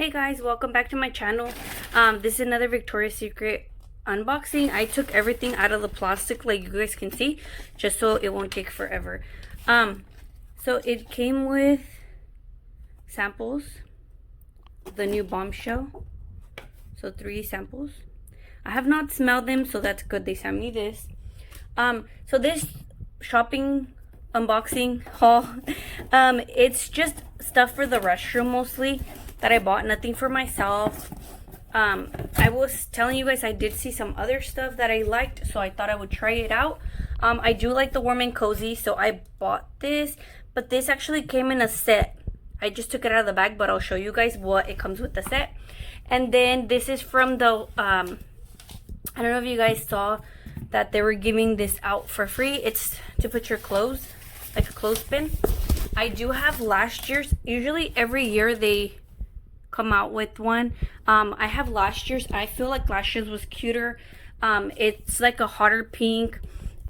Hey guys, welcome back to my channel. This is another Victoria's Secret unboxing. I took everything out of the plastic like you guys can see, just so it won't take forever. So it came with samples, the new Bombshell. So 3 samples. I have not smelled them, so that's good. They sent me this. So this shopping unboxing haul, it's just stuff for the restroom mostly that I bought, nothing for myself. I was telling you guys I did see some other stuff that I liked, so I thought I would try it out. I do like the warm and cozy, so I bought this, but this actually came in a set. I just took it out of the bag, but I'll show you guys what it comes with the set. And then this is from the I don't know if you guys saw that they were giving this out for free. It's to put your clothes, like a clothespin. I do have last year's. Usually every year they come out with one. I have last year's. I feel like last year's was cuter. It's like a hotter pink,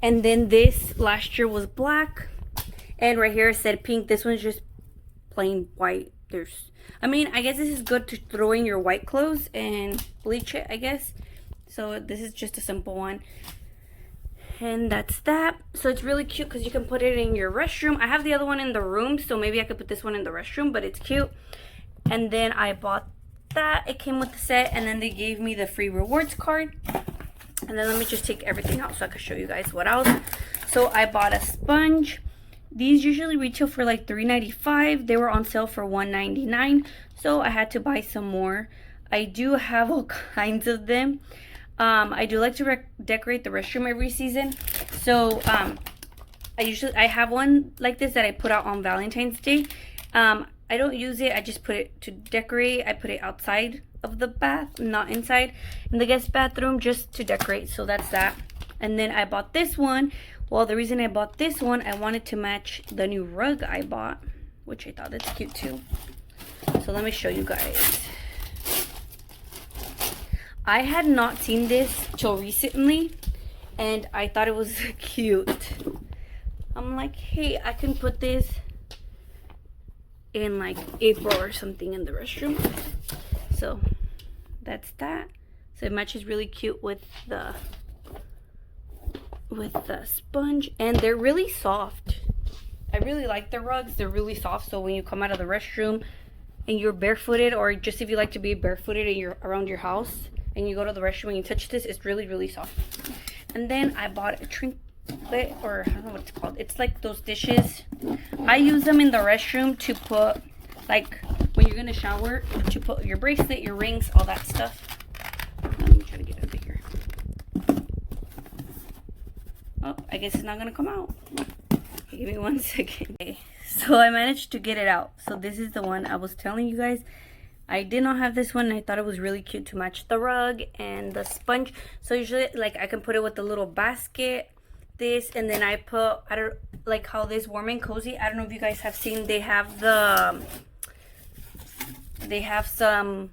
and then this last year was black, and right here it said pink. This one's just plain white. I mean, I guess this is good to throw in your white clothes and bleach it, I guess. So this is just a simple one, and that's that. So it's really cute because you can put it in your restroom. I have the other one in the room, so maybe I could put this one in the restroom, but it's cute. And then I bought that. It came with the set, and then they gave me the free rewards card. And then let me just take everything out so I can show you guys what else. So I bought a sponge. These usually retail for like $3.95. They were on sale for $1.99, so I had to buy some more. I do have all kinds of them. I do like to decorate the restroom every season, so I have one like this that I put out on Valentine's Day. I don't use it. I just put it to decorate. I put it outside of the bath, not inside in the guest bathroom, just to decorate. So that's that. And then I bought this one. Well, the reason I bought this one, I wanted to match the new rug I bought, which I thought it's cute too. So let me show you guys. I had not seen this till recently, and I thought it was cute. I'm like, hey, I can put this in like April or something in the restroom. So that's that. So it matches really cute with the sponge, and they're really soft. I really like the rugs. They're really soft, so when you come out of the restroom and you're barefooted, or just if you like to be barefooted and you're around your house and you go to the restroom and you touch this, it's really, really soft. And then I bought a trinket, or I don't know what it's called. It's like those dishes. I use them in the restroom to put, like when you're gonna shower, to put your bracelet, your rings, all that stuff. Let me try to get it bigger. Oh, I guess it's not gonna come out. Okay, give me 1 second. Okay, so I managed to get it out. So this is the one I was telling you guys. I did not have this one. I thought it was really cute to match the rug and the sponge. So usually, like, I can put it with a little basket, this, and then I put, I don't like how this warm and cozy, I don't know if you guys have seen, they have some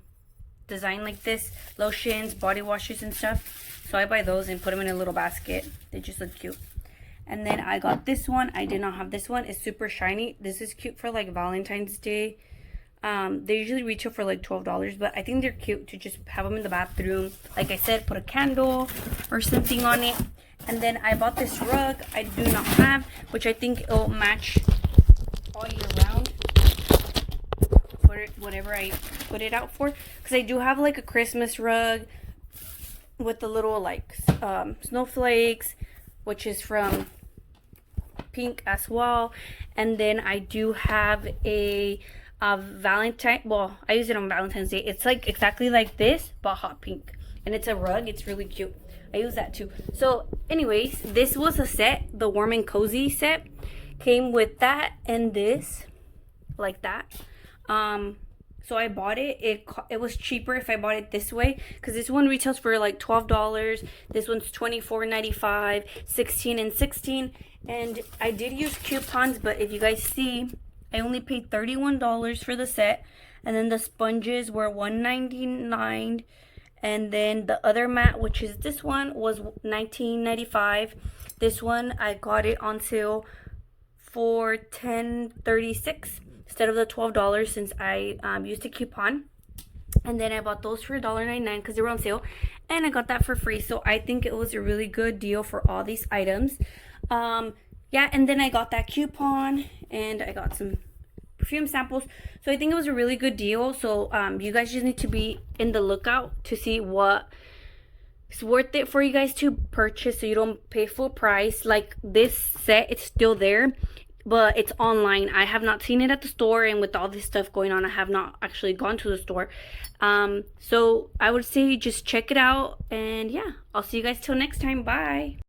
design like this, lotions, body washes and stuff. So I buy those and put them in a little basket. They just look cute. And then I got this one. I did not have this one. It's super shiny. This is cute for like Valentine's Day. They usually retail for like $12, but I think they're cute to just have them in the bathroom. Like I said, put a candle or something on it. And then I bought this rug I do not have, which I think it'll match all year round for whatever I put it out for. Because I do have like a Christmas rug with the little like snowflakes, which is from Pink as well. And then I do have a Valentine, well, I use it on Valentine's Day. It's like exactly like this, but hot pink, and it's a rug. It's really cute. I use that too. So anyways, this was a set. The warm and cozy set came with that and this, like that. So I bought it. It was cheaper if I bought it this way, because this one retails for like $12. This one's $24.95, 16 and 16. And I did use coupons, but if you guys see, I only paid $31 for the set, and then the sponges were $1.99, and then the other mat, which is this one, was $19.95. This one I got it on sale for $10.36 instead of the $12 since I used a coupon. And then I bought those for $1.99 because they were on sale, and I got that for free. So I think it was a really good deal for all these items. Yeah, and then I got that coupon, and I got some perfume samples. So I think it was a really good deal. So you guys just need to be in the lookout to see what is worth it for you guys to purchase, so you don't pay full price. Like this set, it's still there, but it's online. I have not seen it at the store, and with all this stuff going on, I have not actually gone to the store. So I would say just check it out, and yeah, I'll see you guys till next time. Bye.